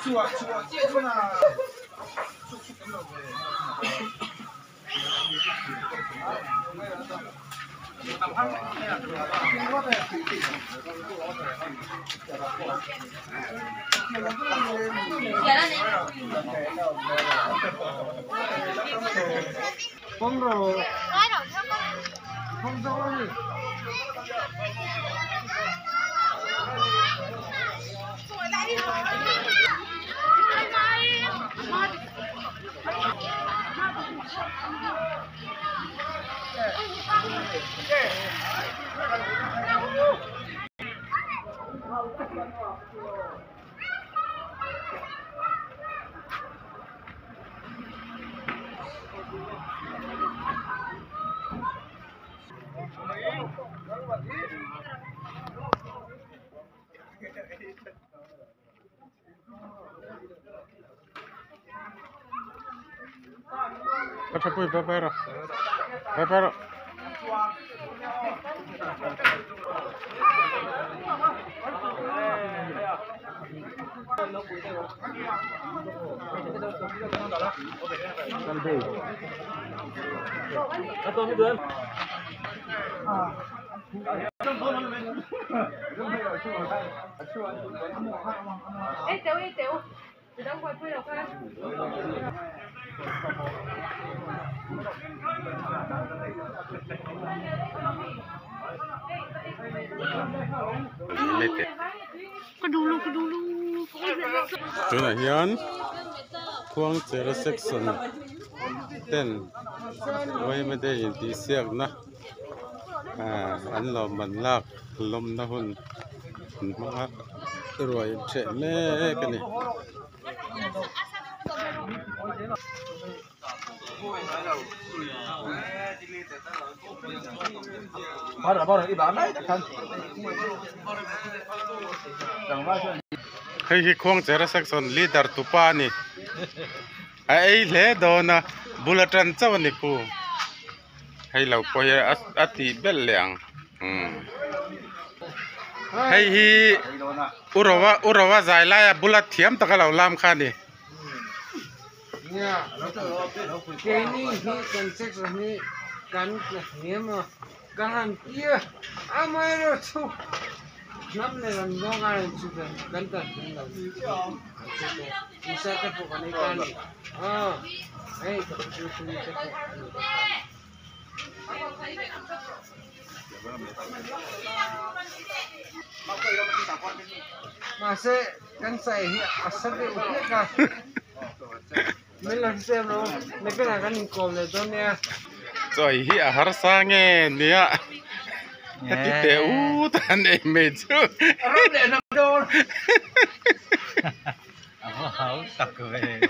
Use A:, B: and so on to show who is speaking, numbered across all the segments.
A: chùa chùa chứ là không rồi không rồi
B: Potrzebuj papero. Papero.
C: Ê tiểu thì đâu quay quay đâu ha cái đu lu
B: chỗ này hiền khoang chế section tên với mấy đây đi xe na anh làm mình lạc lom na hun mà rồi chạy mẹ cái này
A: bao giờ đi bán đấy chắc chắn
B: hay khoang chế section leader tupa ni ai lẽ đó na bulletin cháu ni pu hay là coi ati bel liang hay hi urawa zai la bullet thiam ta kalau lam khan ni
A: cái này hi cần chắc là hi cần hiếm mà cần kia mai rồi chú năm này làm ngon ăn chú cần cần bisa cái bộ này cần hey chú mà sẽ cần sai hi asal đi uống cả mình làm xem đâu mấy cái này cần cồn này thôi nè
B: rồi hi har sa nghe nia hati teu tan image
A: rồi để nằm đâu
D: hảo tật về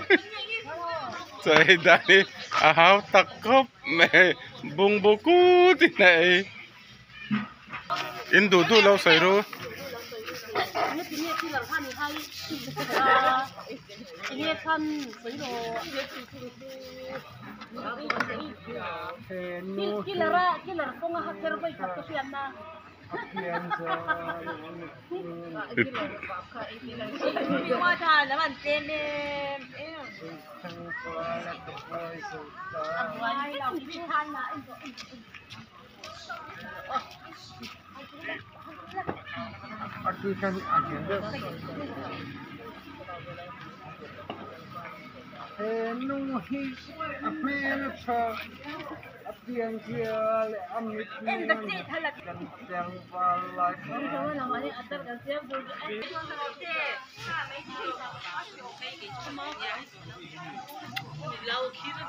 B: rồi đây hao tắc cốc mẹ bung bô cú thế này in đủ đủ lâu rồi rồi
A: Akikan agenda. Nung hi apel cha apian kia le amit ni kan yang palai
C: lâu khi nó